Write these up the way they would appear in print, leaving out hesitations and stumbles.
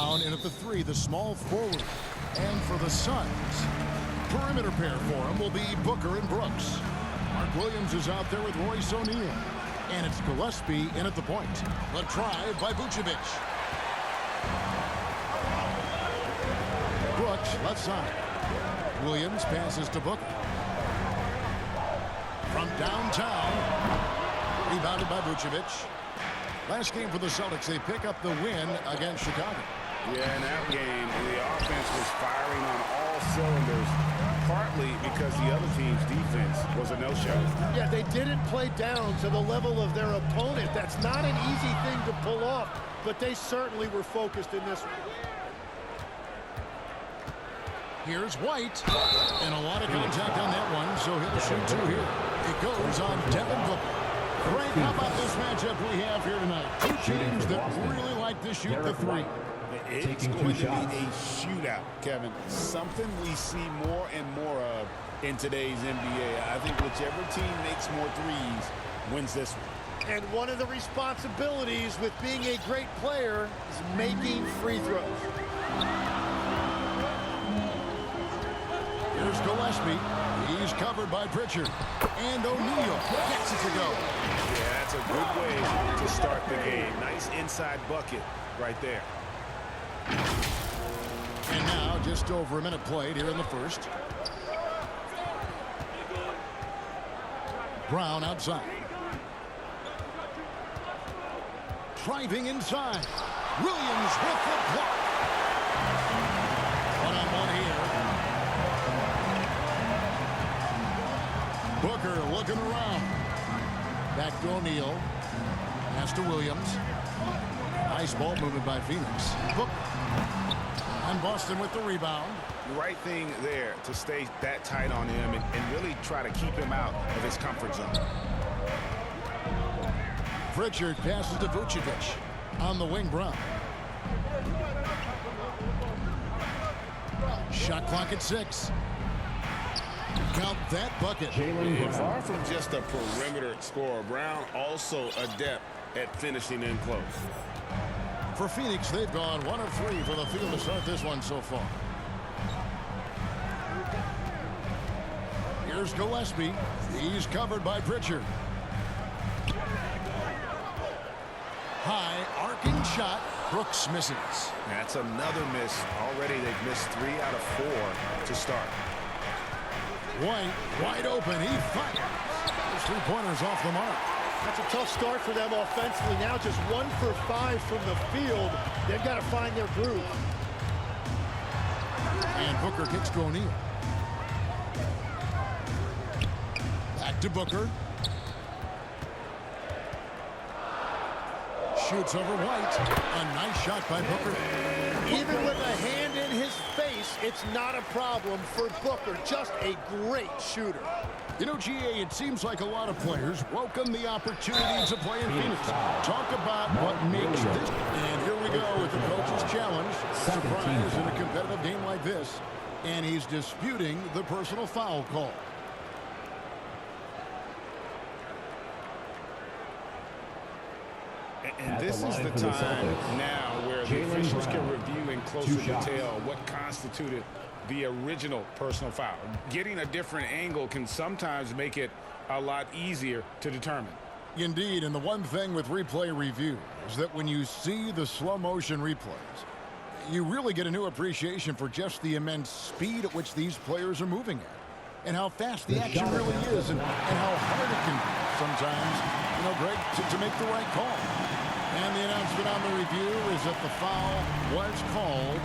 Brown in at the 3, the small forward. And for the Suns, perimeter pair for him will be Booker and Brooks. Mark Williams is out there with Royce O'Neal. And it's Gillespie in at the point. The drive by Vucevic. Brooks left side. Williams passes to Booker. From downtown. Rebounded by Vucevic. Last game for the Celtics, they pick up the win against Chicago. Yeah, in that game, the offense was firing on all cylinders, partly because the other team's defense was a no-show. Yeah, they didn't play down to the level of their opponent. That's not an easy thing to pull off, but they certainly were focused in this one. Here's White, and a lot of contact on that one, so he'll shoot 2 here. It goes on Devin Booker. Frank, how about this matchup we have here tonight? Two teams that really like to shoot the 3. It's going to be a shootout, Kevin. Something we see more and more of in today's NBA. I think whichever team makes more threes wins this one. And one of the responsibilities with being a great player is making free throws. Here's Gillespie. He's covered by Pritchard. And O'Neal gets it to go. Yeah, that's a good way to start the game. Nice inside bucket right there. And now just over a minute played here in the first. Brown outside. Driving inside. Williams with the block. One-on-one here. Booker looking around. Back to O'Neal. Pass to Williams. Nice ball movement by Phoenix. Booker. And Boston with the rebound. The right thing there to stay that tight on him and really try to keep him out of his comfort zone. Pritchard passes to Vucevic. On the wing, Brown. Shot clock at 6. Count that bucket. And far from just a perimeter scorer, Brown also adept at finishing in close. For Phoenix, they've gone 1 of 3 for the field to start this one so far. Here's Gillespie. He's covered by Pritchard. High arcing shot. Brooks misses. That's another miss. Already they've missed 3 out of 4 to start. White wide open. He fires. Those 3-pointers off the mark. That's a tough start for them offensively. Now just 1 for 5 from the field. They've got to find their groove. And Booker kicks to O'Neal. Back to Booker. Shoots over White. A nice shot by Booker. Even with a hand in his face, it's not a problem for Booker. Just a great shooter. You know, GA, it seems like a lot of players welcome the opportunity to play in Phoenix. Talk about what makes this. And here we go with the coach's challenge. Surprise in a competitive game like this. And he's disputing the personal foul call. And this is the time now where the officials can review in closer detail what constituted the original personal foul. Getting a different angle can sometimes make it a lot easier to determine. Indeed, and the one thing with replay review is that when you see the slow motion replays, you really get a new appreciation for just the immense speed at which these players are moving at, and how fast the action really is, and how hard it can be sometimes, you know, Greg, to make the right call. And the announcement on the review is that the foul was called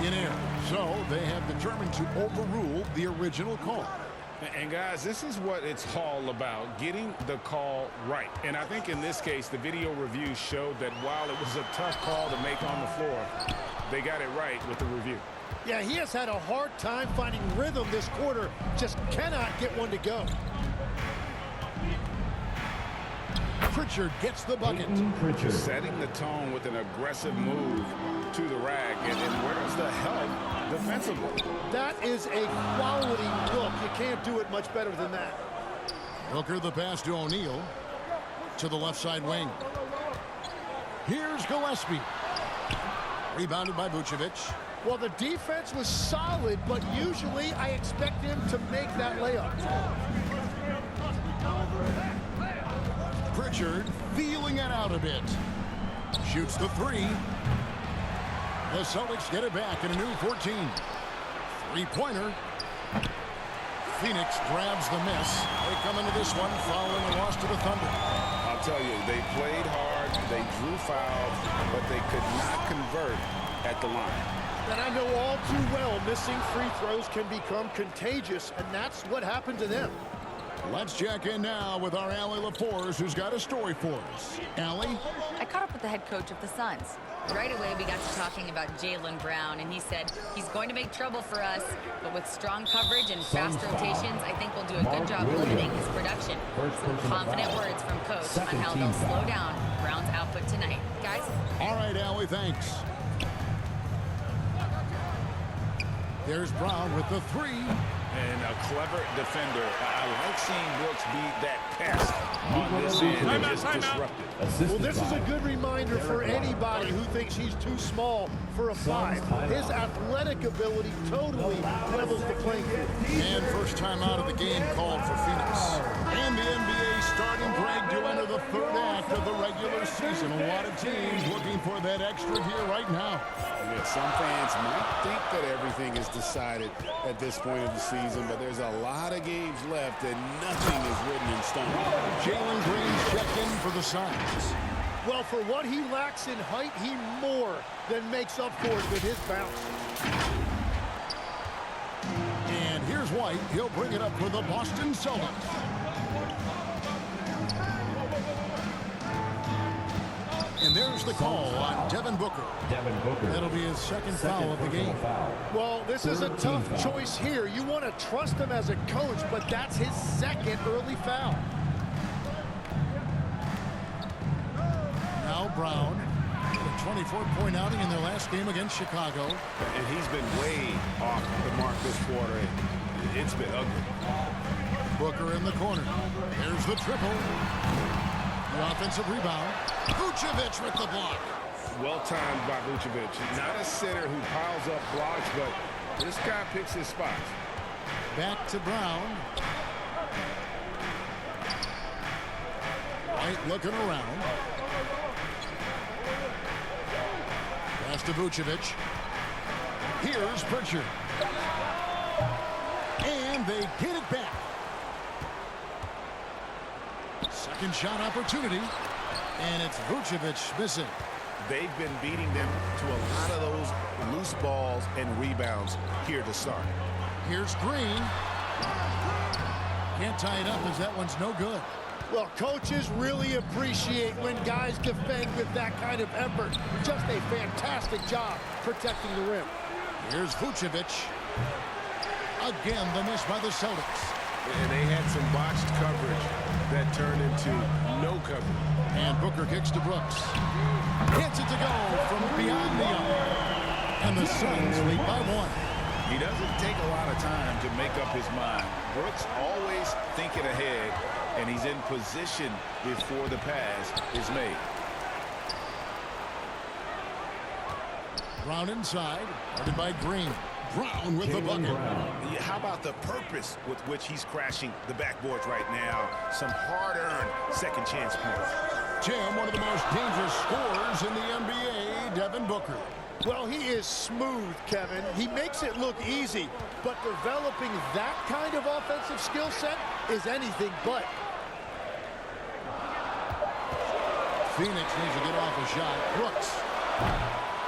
in error. So they have determined to overrule the original call. And guys, this is what it's all about, getting the call right. And I think in this case, the video review showed that while it was a tough call to make on the floor, they got it right with the review. Yeah, he has had a hard time finding rhythm this quarter. Just cannot get one to go. Pritchard gets the bucket. Setting the tone with an aggressive move to the rack. And where's the help defensively? That is a quality look. You can't do it much better than that. Booker the pass to O'Neal. To the left side wing. Here's Gillespie. Rebounded by Vucevic. Well, the defense was solid, but usually I expect him to make that layup. Pritchard feeling it out a bit. Shoots the three. The Celtics get it back in a new 14. Three-pointer. Phoenix grabs the miss. They come into this one following a loss to the Thunder. I'll tell you, they played hard, they drew fouls, but they could not convert at the line. And I know all too well missing free throws can become contagious, and that's what happened to them. Let's check in now with our Allie LaForce, who's got a story for us. Allie? I caught up with the head coach of the Suns. Right away, we got to talking about Jaylen Brown, and he said he's going to make trouble for us, but with strong coverage and fast rotations, I think we'll do a good job limiting his production. Some confident words from coach on how they'll slow down Brown's output tonight. Guys? All right, Allie, thanks. There's Brown with the three. And a clever defender. I like seeing Brooks beat that pass on this end and just disrupted. Well, this is a good reminder for anybody who thinks he's too small for a 5. His athletic ability totally levels the playing field. And first time out of the game called for Phoenix. And the NBA starting break to enter the third act of the regular season. A lot of teams looking for that extra gear right now. Yeah, some fans might think that everything is decided at this point of the season, but there's a lot of games left and nothing is written in stone. Jalen Green's checked in for the Suns. Well, for what he lacks in height, he more than makes up for it with his bounce. And here's White. He'll bring it up for the Boston Celtics. And there's the call on Devin Booker. That'll be his second foul of the game. Well, this is a tough choice here. You want to trust him as a coach, but that's his second early foul. Now Brown, a 24-point outing in their last game against Chicago. And he's been way off the mark this quarter. It's been ugly. Booker in the corner. Here's the triple. The offensive rebound. Vucevic with the block. Well timed by Vucevic. Not a center who piles up blocks, but this guy picks his spots. Back to Brown. White looking around. Pass to Vucevic. Here's Pritchard. And they get it back. Second shot opportunity. And it's Vucevic missing. They've been beating them to a lot of those loose balls and rebounds here to start. Here's Green. Can't tie it up as that one's no good. Well, coaches really appreciate when guys defend with that kind of effort. Just a fantastic job protecting the rim. Here's Vucevic. Again, the miss by the Celtics. And they had some botched coverage that turned into no coverage. And Booker kicks to Brooks. Gets it to go from beyond the arc. And the Suns lead by 1. He doesn't take a lot of time to make up his mind. Brooks always thinking ahead, and he's in position before the pass is made. Brown inside, guarded by Green. Brown with the bucket. Yeah, how about the purpose with which he's crashing the backboards right now? Some hard-earned second chance points. Jim, one of the most dangerous scorers in the NBA, Devin Booker. Well, he is smooth, Kevin. He makes it look easy, but developing that kind of offensive skill set is anything but. Phoenix needs to get off a shot. Brooks.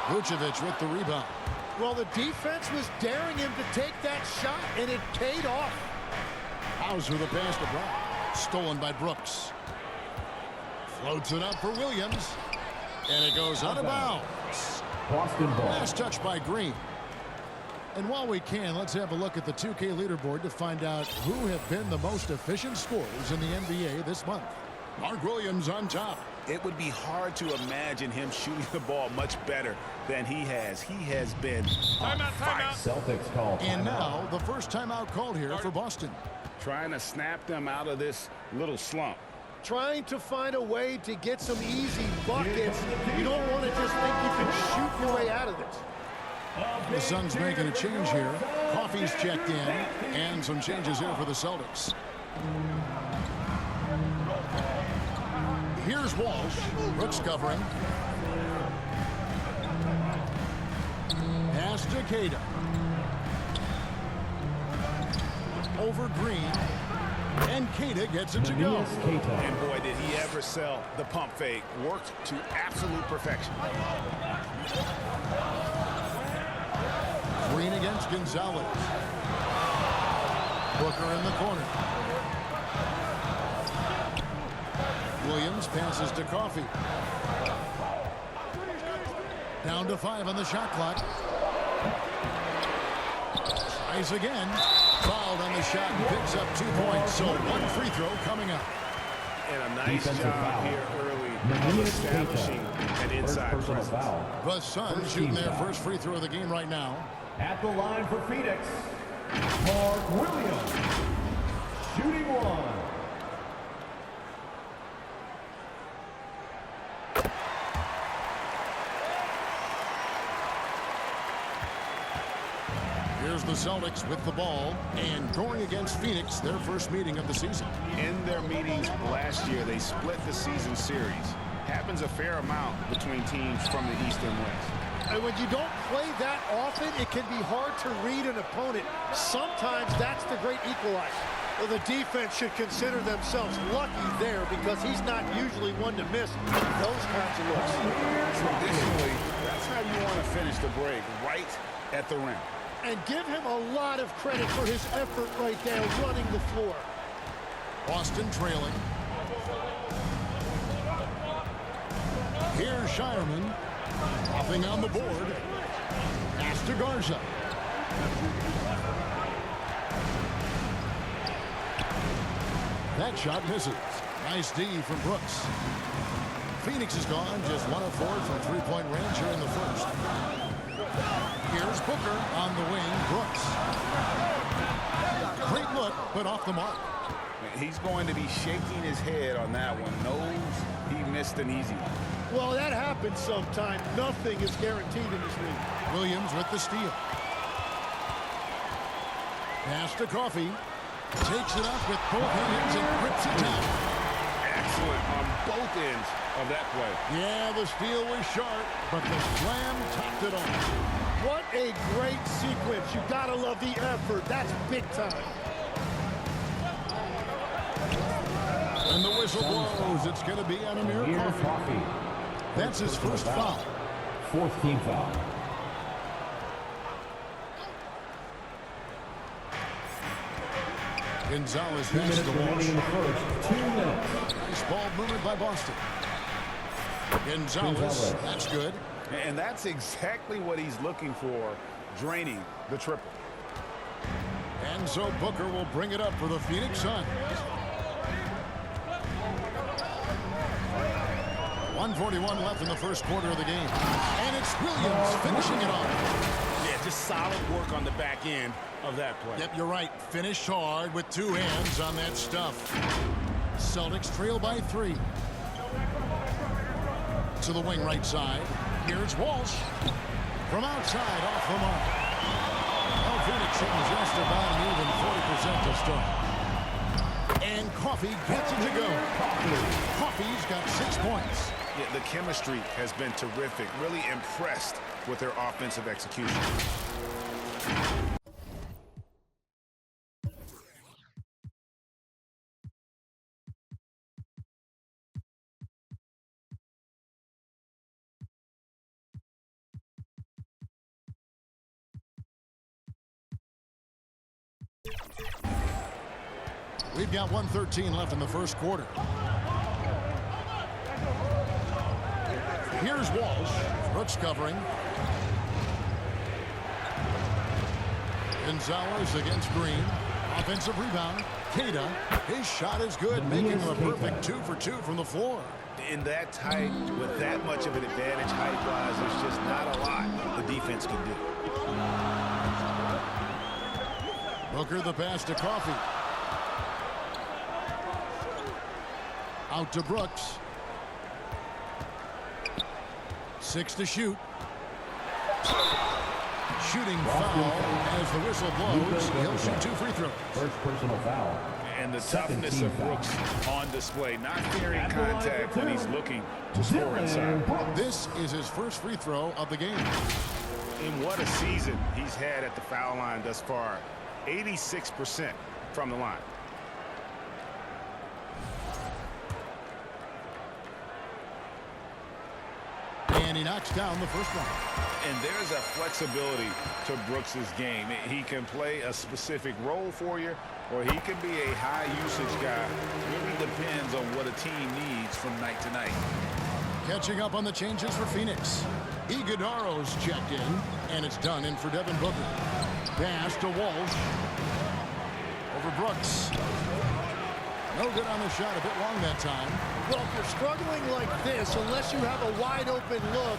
Vucevic with the rebound. Well, the defense was daring him to take that shot, and it paid off. House with a pass to Brown. Stolen by Brooks. Floats it up for Williams. And it goes out of bounds. Boston ball. Last touch by Green. And while we can, let's have a look at the 2K leaderboard to find out who have been the most efficient scorers in the NBA this month. Mark Williams on top. It would be hard to imagine him shooting the ball much better than he has. He has been on fire. Celtics call. And now the first timeout called here for Boston. Trying to snap them out of this little slump. trying to find a way to get some easy buckets. You don't want to just think you can shoot your way out of this. The Suns making a change here. Coffey's checked in, and some changes here for the Celtics. Here's Walsh. Brooks covering. Pass to Cada. Over Green. And Cada gets it to go. And boy, did he ever sell the pump fake. Worked to absolute perfection. Green against Gonzalez. Booker in the corner. Williams passes to Coffey. Down to 5 on the shot clock. Tries again. Fouled on the shot and picks up 2 points. So 1 free throw coming up. And a nice job here early of establishing an inside presence. The Suns shooting their first free throw of the game right now. At the line for Phoenix, Mark Williams, shooting 1. Here's the Celtics with the ball and going against Phoenix, their first meeting of the season. In their meetings last year, they split the season series. Happens a fair amount between teams from the East and West. And when you don't play that often, it can be hard to read an opponent. Sometimes that's the great equalizer. Well, the defense should consider themselves lucky there because he's not usually one to miss those kinds of looks. Traditionally, that's how you want to finish the break, right at the rim. And give him a lot of credit for his effort right there running the floor. Boston trailing. Here's Shireman. Hopping on the board. Pass to Garza. That shot misses. Nice D from Brooks. Phoenix is gone. Just 1 of 4 from three-point range here in the first. Here's Booker on the wing. Brooks. Great look, but off the mark. He's going to be shaking his head on that one. Knows he missed an easy one. Well, that happens sometime. Nothing is guaranteed in this league. Williams with the steal. Pass to Coffey. Takes it up with both hands and grips it down. Excellent on both ends of that play. Yeah, the steal was sharp, but the slam topped it off. What a great sequence. You gotta love the effort. That's big time. And the whistle blows. It's going to be on Amir Coffey. That's his first foul. 4th team foul. Gonzalez 2 has minutes the remaining in the launch. first. 2 minutes. Nice ball movement by Boston. Gonzalez, that's good. And that's exactly what he's looking for, draining the triple. And so Booker will bring it up for the Phoenix Suns. 1:41 left in the first quarter of the game. And it's Williams finishing it off. Yeah, just solid work on the back end of that play. Yep, you're right. Finished hard with 2 hands on that stuff. Celtics trail by 3. To the wing right side. Here's Walsh. From outside, off the mark. Well, Phoenix sitting just about an even 40% to start. And Coffey gets it to go. Coffey's got 6 points. Yeah, the chemistry has been terrific. Really impressed with their offensive execution. We've got 1:13 left in the first quarter. Here's Walsh. Brooks covering. Gonzalez against Green. Offensive rebound. Cada. His shot is good, making him a perfect 2 for 2 from the floor. In that tight, with that much of an advantage height-wise, there's just not a lot the defense can do. Booker the pass to Coffey. Out to Brooks. 6 to shoot. Shooting foul as the whistle blows. He'll shoot 2 free throws. First personal foul. And the toughness of Brooks on display, not fearing contact when he's looking to score inside. This is his first free throw of the game. And what a season he's had at the foul line thus far. 86% from the line. And he knocks down the first one. And there's a flexibility to Brooks's game. He can play a specific role for you, or he can be a high-usage guy. Really depends on what a team needs from night to night. Catching up on the changes for Phoenix. Iguodala's checked in, and it's done in for Devin Booker. Pass to Walsh. Over Brooks. No good on the shot, a bit long that time. Well, if you're struggling like this, unless you have a wide-open look,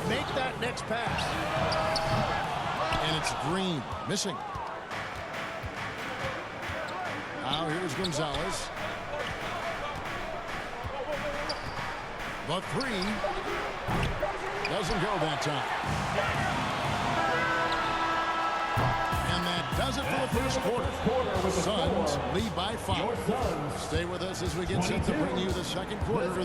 make that next pass. And it's Green, missing. Now here's Gonzalez. The 3 doesn't go that time. And that does it for the first quarter. Suns lead by 5. Stay with us as we get set to bring you the second quarter.